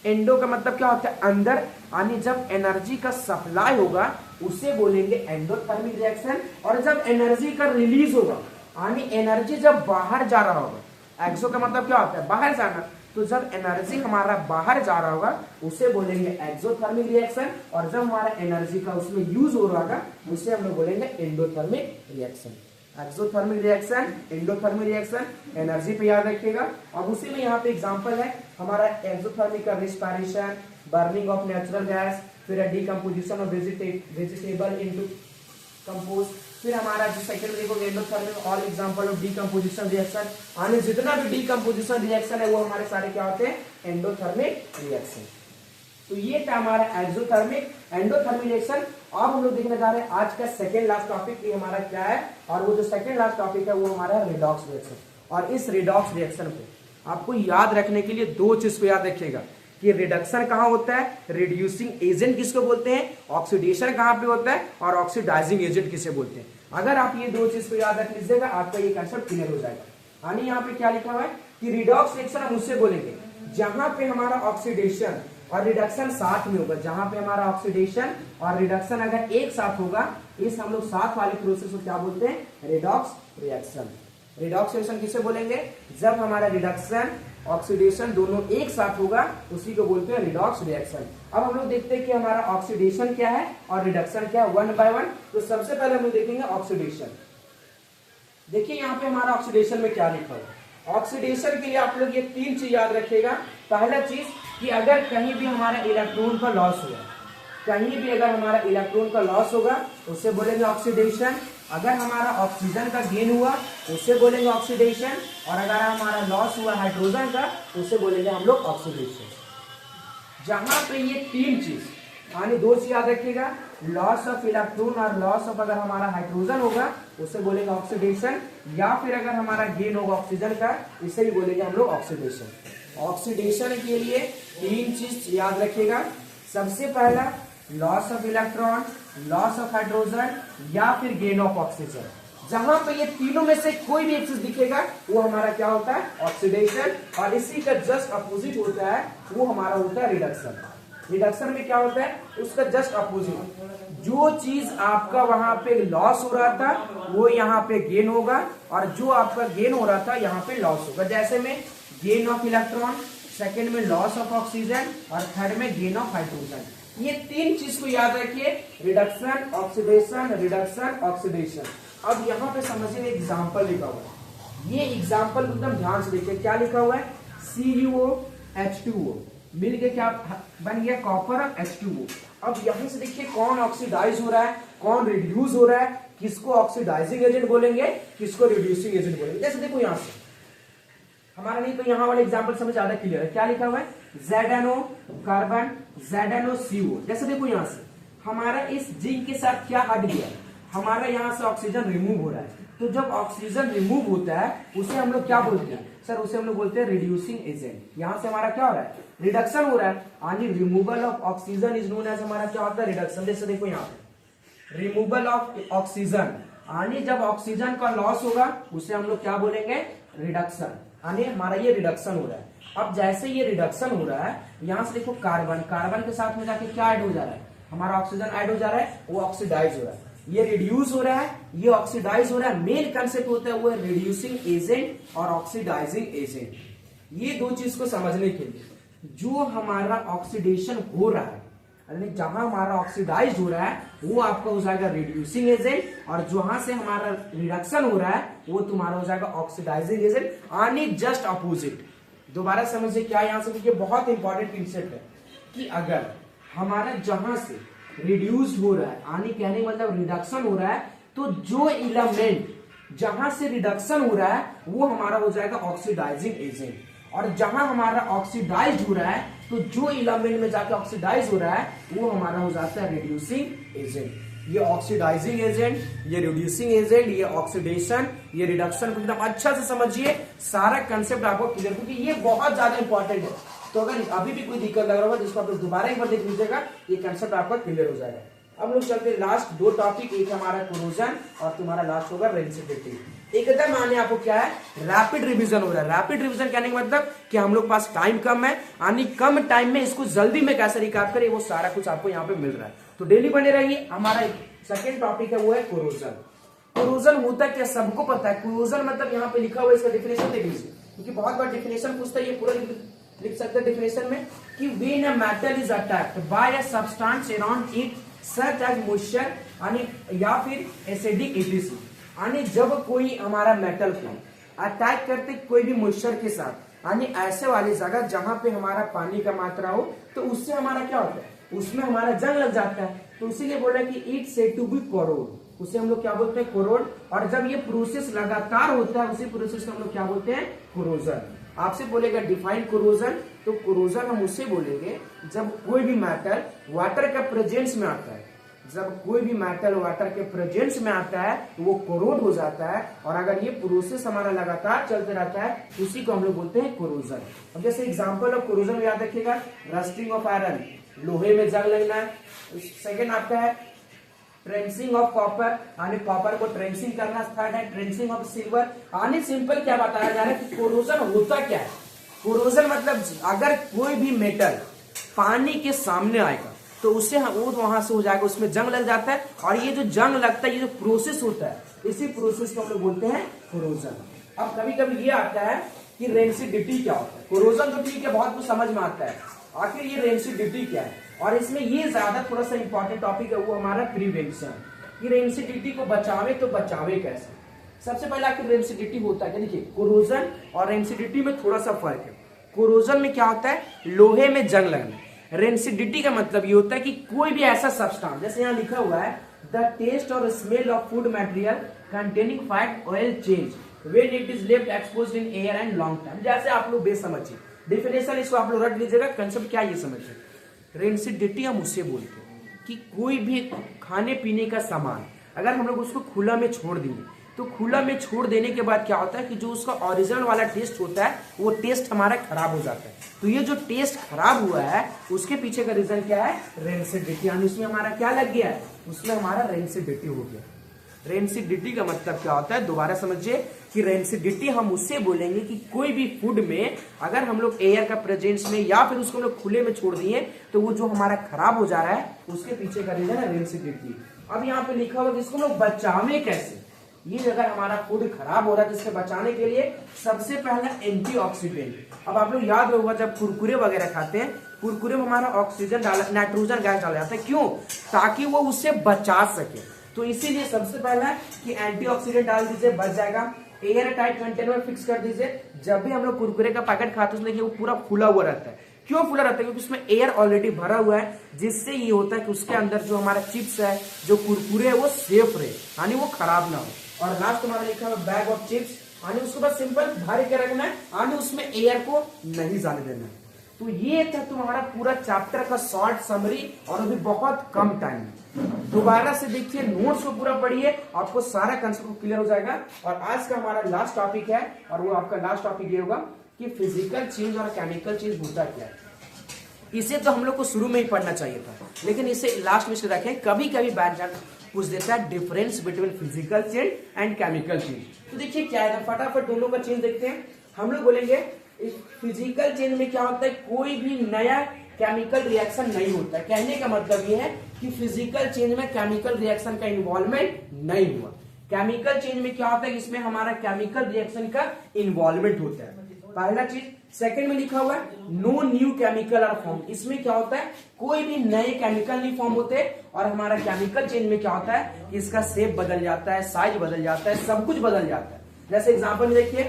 S1: एंडो का मतलब क्या होता है अंदर, यानी जब एनर्जी का सप्लाई होगा उसे बोलेंगे एंडोथर्मिक रिएक्शन। और जब एनर्जी का रिलीज होगा यानी एनर्जी जब बाहर जा रहा होगा, एक्सो का मतलब क्या होता है बाहर जाना, तो जब एनर्जी हमारा बाहर जा रहा होगा उसे बोलेंगे एक्सोथर्मिक रिएक्शन, और जब हमारा एनर्जी का उसमें यूज हो रहा होगा उसे हम लोग बोलेंगे endothermic reaction. Exothermic reaction, endothermic reaction, energy पे याद रखिएगा। अब उसी में यहाँ पे एग्जांपल है हमारा एक्सोथर्मिक का respiration, burning of natural gas, फिर decomposition of vegetable into compost, फिर हमारा जो सेकंड देखोगे endothermic all example of decomposition reaction, यानी जितना भी डिकम्पोजिशन रिएक्शन है वो हमारे सारे क्या होते हैं एंडोथर्मिक रिएक्शन। तो ये था हमारा एक्सोथर्मिक एंडोथर्मिक रिएक्शन। अब हम लोग देखने जा रहे हैं आज का सेकंड लास्ट टॉपिक ये हमारा क्या है, और वो जो सेकंड लास्ट टॉपिक है वो हमारा रिडॉक्स रिएक्शन। और इस रिडॉक्स रिएक्शन पे आपको याद रखने के लिए दो चीज को याद रखिएगा कि रिडक्शन कहाँ होता है, रिड्यूसिंग एजेंट किसको बोलते हैं, ऑक्सीडेशन कहाँ पे होता है, और ऑक्सीडाइजिंग एजेंट किसे बोलते हैं। अगर आप ये दो चीज को याद रख लीजिएगा आपका ये कंसेप्ट क्लियर हो जाएगा। यानी यहाँ पे क्या लिखा हुआ है कि रिडॉक्स रिएक्शन हम उससे बोलेंगे जहां पे हमारा ऑक्सीडेशन और रिडक्शन साथ में होगा, जहां पे हमारा ऑक्सीडेशन और रिडक्शन अगर एक साथ होगा, इस हम लोग साथ वाले प्रोसेस को क्या बोलते हैं रिडॉक्स रिएक्शन। रिडॉक्स रिएक्शन किसे बोलेंगे जब हमारा रिडक्शन ऑक्सीडेशन दोनों एक साथ होगा, उसी को बोलते हैं रिडॉक्स रिएक्शन। अब हम लोग देखते हैं कि हमारा ऑक्सीडेशन क्या है और रिडक्शन क्या है वन बाय वन। तो सबसे पहले हम लोग देखेंगे ऑक्सीडेशन। देखिए यहाँ पे हमारा ऑक्सीडेशन में क्या लिखा है। ऑक्सीडेशन के लिए आप लोग ये तीन चीज याद रखिएगा। पहला चीज कि अगर कहीं भी हमारा इलेक्ट्रॉन का लॉस हुआ, कहीं भी अगर हमारा इलेक्ट्रॉन का लॉस होगा उससे बोलेंगे ऑक्सीडेशन। अगर हमारा ऑक्सीजन का गेन हुआ उससे बोलेंगे ऑक्सीडेशन, और अगर हमारा लॉस हुआ हाइड्रोजन का उससे बोलेंगे हम लोग ऑक्सीडेशन। जहां पे ये तीन चीज यानी दो चीज याद रखिएगा, लॉस ऑफ इलेक्ट्रॉन और लॉस ऑफ अगर हमारा हाइड्रोजन होगा उससे बोलेंगे ऑक्सीडेशन, या फिर अगर हमारा गेन होगा ऑक्सीजन का इसे भी बोलेंगे हम लोग ऑक्सीडेशन। ऑक्सीडेशन के लिए तीन चीज याद रखिएगा। सबसे पहला loss of electron, loss of hydrogen, या फिर गेन ऑफ ऑक्सीजन। जहां पे ये तीनों में से कोई भी एक चीज दिखेगा वो हमारा क्या होता है ऑक्सीडेशन, और इसी का जस्ट अपोजिट होता है वो हमारा होता है रिडक्शन। रिडक्शन में क्या होता है उसका जस्ट अपोजिट, जो चीज आपका वहां पे लॉस हो रहा था वो यहाँ पे गेन होगा, और जो आपका गेन हो रहा था यहाँ पे लॉस होगा। जैसे में गेन ऑफ इलेक्ट्रॉन, सेकेंड में लॉस ऑफ ऑक्सीजन, और थर्ड में गेन ऑफ हाइड्रोजन। ये तीन चीज को याद रखिए, रिडक्शन, ऑक्सीडेशन, रिडक्शन, ऑक्सीडेशन। अब यहाँ पे समझिए एग्जाम्पल लिखा हुआ है, ये एग्जाम्पल एकदम ध्यान से देखिए क्या लिखा हुआ है CuO H2O मिलके क्या बन गया कॉपर और H2O। अब यहां से देखिए कौन ऑक्सीडाइज हो रहा है, कौन रिड्यूस हो रहा है, किसको ऑक्सीडाइजिंग एजेंट बोलेंगे, किसको रिड्यूसिंग एजेंट बोलेंगे। जैसे देखो यहां से हमारा नहीं तो यहाँ वाला एग्जाम्पल समझ ज्यादा क्लियर है। क्या लिखा हुआ है ZNO कार्बन, ZNO CO। जैसे देखो यहाँ से हमारा इस जिंक के साथ क्या हट गया, हमारा यहाँ से ऑक्सीजन रिमूव हो रहा है, तो जब ऑक्सीजन रिमूव होता है उसे हम लोग क्या बोलते हैं सर? उसे हम लोग बोलते हैं रिड्यूसिंग एजेंट। यहां से हमारा क्या हो रहा है? रिडक्शन हो रहा है। यानी removal of oxygen is known as हमारा क्या होता है? रिडक्शन। जैसे देखो यहाँ पे रिमूवल ऑफ ऑक्सीजन, यानी जब ऑक्सीजन का लॉस होगा उसे हम लोग क्या बोलेंगे? रिडक्शन। यानी हमारा ये रिडक्शन हो रहा है। अब जैसे ये रिडक्शन हो रहा है, यहां से देखो कार्बन, कार्बन के साथ में जाके क्या ऐड हो जा रहा है? हमारा ऑक्सीजन ऐड हो जा रहा है, वो ऑक्सीडाइज हो रहा है। ये रिड्यूस हो रहा है, ये ऑक्सीडाइज हो रहा है। मेन कंसेप्ट होता है वो है रिड्यूसिंग एजेंट और ऑक्सीडाइजिंग एजेंट। ये दो चीज को समझने के लिए जो हमारा ऑक्सीडेशन हो रहा है, यानी जहां हमारा ऑक्सीडाइज हो रहा है वो आपका हो जाएगा रिड्यूसिंग एजेंट, और जहां से हमारा रिडक्शन हो रहा है वो तुम्हारा हो जाएगा ऑक्सीडाइजिंग एजेंट। यानी जस्ट अपोजिट। दोबारा समझिए क्या यहां से, क्योंकि बहुत इंपॉर्टेंट कंसेप्ट है कि अगर हमारा जहां से रिड्यूस हो रहा है, यानी कहने मतलब रिडक्शन हो रहा है, तो जो इलेमेंट जहां से रिडक्शन हो रहा है वो हमारा हो जाएगा ऑक्सीडाइजिंग एजेंट, और जहां हमारा ऑक्सीडाइज हो रहा है तो जो इलेमेंट में जाकर ऑक्सीडाइज हो रहा है वो हमारा हो जाता है रिड्यूसिंग एजेंट। ये ऑक्सीडाइजिंग एजेंट, ये रिड्यूसिंग एजेंट, ये ऑक्सीडेशन, ये रिडक्शन को एकदम अच्छा से समझिए। सारा कंसेप्ट आपको क्लियर, क्योंकि ये बहुत ज्यादा इंपॉर्टेंट है। तो अगर अभी भी कोई दिक्कत लग रहा होगा जिसको आप लोग दोबारा एक बार देख लीजिएगा, ये कंसेप्ट आपका क्लियर हो जाएगा। अब लोग चलते लास्ट दो टॉपिक, एक हमारा कोरोजन और तुम्हारा लास्ट होगा रेंसिडिटी। एकदम माने आपको क्या है? रैपिड रिवीजन हो रहा है। रैपिड रिवीजन कहने का मतलब कि हम लोग पास टाइम कम है, यानी कम टाइम में इसको जल्दी में कैसे रिकैप करें, वो सारा कुछ आपको यहाँ पे मिल रहा है। तो डेली बने रहिए। हमारा सेकेंड टॉपिक है वो है कोरोजन। कोरोजन होता क्या सबको पता है? कोरोजन मतलब यहाँ पे लिखा हुआ है, इसका डिफिनेशन देख लीजिए, क्योंकि बहुत बार डिफिनेशन पूछता है, ये पूरा लिख सकते हैं डिफिनेशन में कि when a metal is attacked by a substance around it such as moisture, यानी या फिर एसिडिक एटीसी, यानी जब कोई हमारा मेटल को अटैक करते कोई भी मॉइस्चर के साथ, यानी ऐसे वाली जगह जहां पे हमारा पानी का मात्रा हो, तो उससे हमारा क्या होता है? उसमें हमारा जंग लग जाता है। तो इसीलिए बोल रहा है कि it said to be corrode, उसे हम लोग क्या बोलते हैं? कोरोड। और जब ये प्रोसेस लगातार होता है उसी प्रोसेस को हम लोग क्या बोलते हैं? कोरोजन। आपसे बोलेगा डिफाइन कोरोजन, तो कोरोजन हम उससे बोलेंगे जब कोई भी मेटल वाटर के प्रेजेंस में आता है, जब कोई भी मेटल वाटर के प्रेजेंस में आता है तो वो कोरोड हो जाता है। और अगर ये प्रोसेस हमारा लगातार चलते रहता है उसी को हम लोग बोलते हैं कोरोजन। अब जैसे एग्जांपल ऑफ कोरोजन याद रखिएगा, रस्टिंग ऑफ आयरन, लोहे में जंग लगना है। सेकेंड आपका है ट्रेंसिंग ऑफ कॉपर, यानी कॉपर को ट्रेंसिंग करना। थर्ड है ट्रेंसिंग ऑफ सिल्वर। यानी सिंपल क्या बताया जा रहा है कि कोरोजन होता क्या है? कोरोजन मतलब अगर कोई भी मेटल पानी के सामने आएगा तो उससे वो वहां से हो जाएगा, उसमें जंग लग जाता है, और ये जो जंग लगता है, ये जो प्रोसेस होता है, इसी प्रोसेस को हम लोग बोलते हैं कोरोजन। अब कभी कभी ये आता है कि रेंसिडिटी क्या होता है? कोरोजन तो ठीक है, बहुत कुछ समझ में आता है, आखिर ये रेंसिडिटी क्या है? और इसमें ये ज्यादा थोड़ा सा इंपॉर्टेंट टॉपिक है वो हमारा प्रिवेंशन, कि रेंसिडिटी को बचावे तो बचावे कैसे। सबसे पहले आखिर रेंसिडिटी होता है, देखिए कोरोजन और रेंसिडिटी में थोड़ा सा फर्क है। कोरोजन में क्या होता है? लोहे में जंग लगना। रेंसिडिटी का मतलब ये होता है कि कोई भी ऐसा सब्सटेंस, जैसे यहाँ लिखा हुआ है द टेस्ट और smell of food material containing fat oil change when it is left exposed in air and long time. जैसे आप लोग बेस समझिए, डिफिनेशन इसको आप लोग रख लीजिएगा, कंसेप्ट क्या ये समझिए। रेंसिडिटी हम उससे बोलते हैं कि कोई भी खाने पीने का सामान अगर हम लोग उसको खुला में छोड़ देंगे, तो खुला में छोड़ देने के बाद क्या होता है कि जो उसका ओरिजिनल वाला टेस्ट होता है वो टेस्ट हमारा खराब हो जाता है। तो ये जो टेस्ट खराब हुआ है उसके पीछे का रीजन क्या है? रेंसिडिटी। यानी उसमें हमारा क्या लग गया है? उसमें हमारा रेंसिडिटी हो गया। रेंसिडिटी का मतलब क्या होता है? दोबारा समझिए कि रेंसिडिटी हम उससे बोलेंगे कि कोई भी फूड में अगर हम लोग एयर का प्रेजेंस में या फिर उसको हम लोग खुले में छोड़ दिए तो वो जो हमारा खराब हो जा रहा है उसके पीछे का रीजन है रेंसिडिटी। अब यहाँ पे लिखा हुआ जिसको हम लोग बचावे कैसे, ये अगर हमारा फूड खराब हो रहा है तो इससे बचाने के लिए सबसे पहला एंटीऑक्सीडेंट। अब आप लोग याद होगा जब कुरकुरे वगैरह खाते हैं, कुरकुरे में हमारा ऑक्सीजन नाइट्रोजन गैस डाला जाता है, क्यों? ताकि वो उससे बचा सके। तो इसीलिए सबसे पहला कि एंटीऑक्सीडेंट डाल दीजिए, बच जाएगा। एयर टाइट कंटेनर में फिक्स कर दीजिए। जब भी हम लोग कुरकुरे का पैकेट खाते हैं उसमें वो पूरा फूला हुआ रहता है। क्यों फूला रहता है? क्योंकि उसमें एयर ऑलरेडी भरा हुआ है, जिससे ये होता है कि उसके अंदर जो हमारा चिप्स है, जो कुरकुरे है, वो सेफ रहे, यानी वो खराब ना हो। और लास्ट हमारा लिखा हुआ बैग ऑफ चिप्स, यानी उसको बस सिंपल भर के रखना है, यानी उसमें एयर को नहीं जाने देना है। तो ये था तुम्हारा पूरा चैप्टर का शॉर्ट समरी और अभी बहुत कम टाइम में। दोबारा से देखिए, नोट्स को पूरा पढ़िए, आपको सारा कंसेप्ट क्लियर हो जाएगा। और आज का हमारा लास्ट टॉपिक है, और वो आपका लास्ट टॉपिक ये होगा कि फिजिकल चेंज और केमिकल चेंज होता क्या है। इसे तो हम लोग को शुरू में ही पढ़ना चाहिए था, लेकिन इसे लास्ट में से रखें। कभी कभी बैच पूछ देता है difference between physical change and chemical change. तो देखिए क्या है, फटाफट दोनों का चेंज देखते हैं। हम लोग बोलेंगे फिजिकल चेंज में क्या होता है, कोई भी नया केमिकल रिएक्शन नहीं होता है। कहने का मतलब ये है कि फिजिकल चेंज में केमिकल रिएक्शन का इन्वॉल्वमेंट नहीं हुआ। केमिकल चेंज में क्या होता है, इसमें हमारा केमिकल रिएक्शन का इन्वॉल्वमेंट होता है, पहला चीज। सेकंड में लिखा हुआ है no new chemical are form. इसमें क्या होता है, कोई भी नए केमिकल नहीं फॉर्म होते। और हमारा केमिकल चेंज में क्या होता है, इसका शेप बदल जाता है, साइज बदल जाता है, सब कुछ बदल जाता है। जैसे एग्जांपल में देखिए,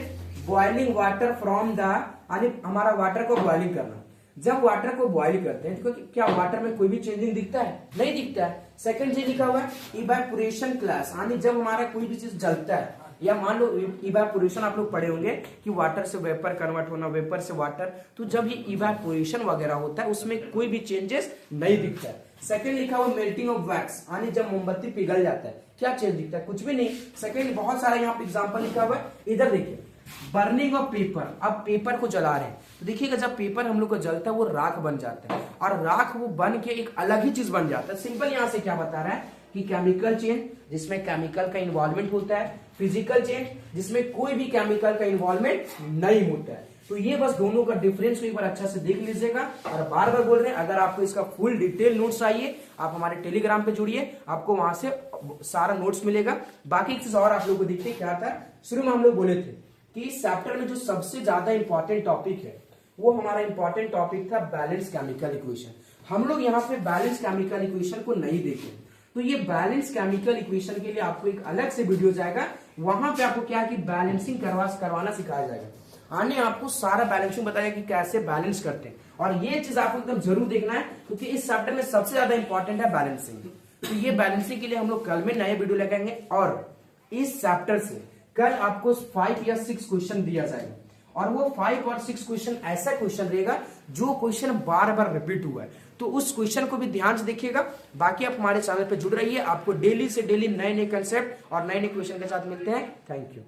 S1: बॉइलिंग वाटर फ्रॉम द, यानी हमारा वाटर को बॉइलिंग करना। जब वाटर को बॉइल करते हैं तो क्या वाटर में कोई भी चेंजिंग दिखता है? नहीं दिखता है। सेकंड चीज लिखा हुआ है इवेपोरेशन क्लास, यानी जब हमारा कोई भी चीज जलता है, या मान लो इवेपोरेशन आप लोग पढ़े होंगे कि वाटर से वेपर कन्वर्ट होना, वेपर से वाटर, तो जब ये इवेपोरेशन वगैरह होता है उसमें कोई भी चेंजेस नहीं दिखता है। सेकंड लिखा हुआ मेल्टिंग ऑफ वैक्स, यानी जब मोमबत्ती पिघल जाता है क्या चेंज दिखता है? कुछ भी नहीं। सेकंड बहुत सारा यहाँ पे एग्जांपल लिखा हुआ है, इधर देखिए बर्निंग ऑफ पेपर। अब पेपर को जला रहे हैं तो देखिएगा जब पेपर हम लोग को जलता है वो राख बन जाता है, और राख वो बन के एक अलग ही चीज बन जाता है। सिंपल यहाँ से क्या बता रहा है कि केमिकल चेंज जिसमें केमिकल का इन्वॉल्वमेंट होता है, फिजिकल चेंज जिसमें कोई भी केमिकल का इन्वॉल्वमेंट नहीं होता है। तो ये बस दोनों का डिफरेंस को एक बार अच्छा से देख लीजिएगा। और बार बार बोल रहे हैं, अगर आपको इसका फुल डिटेल नोट्स चाहिए आप हमारे टेलीग्राम पे जुड़िए, आपको वहां से सारा नोट्स मिलेगा। बाकी चीज और आप लोग को देखते क्या था, शुरू में हम लोग बोले थे कि इस चैप्टर में जो सबसे ज्यादा इंपॉर्टेंट टॉपिक है वो हमारा इंपॉर्टेंट टॉपिक था बैलेंस केमिकल इक्वेशन। हम लोग यहाँ पे बैलेंस केमिकल इक्वेशन को नहीं देखे, तो ये बैलेंस केमिकल इक्वेशन के लिए आपको एक अलग से वीडियो जाएगा, वहां पे आपको क्या कि बैलेंसिंग करवाना सिखाया जाएगा। आने आपको सारा बैलेंसिंग बताएगा कि कैसे बैलेंस करते हैं, और ये चीज आपको एकदम जरूर देखना है क्योंकि इस चैप्टर में सबसे ज्यादा इंपॉर्टेंट है बैलेंसिंग। तो ये बैलेंसिंग के लिए हम लोग कल में नए वीडियो लेके आएंगे, और इस चैप्टर से कल आपको 5 या 6 क्वेश्चन दिया जाएगा, और वो 5 और 6 क्वेश्चन ऐसा क्वेश्चन रहेगा जो क्वेश्चन बार बार रिपीट हुआ है, तो उस क्वेश्चन को भी ध्यान से देखिएगा। बाकी आप हमारे चैनल पे जुड़ रहिए, आपको डेली से डेली नए नए कंसेप्ट और नए नए क्वेश्चन के साथ मिलते हैं। Thank you.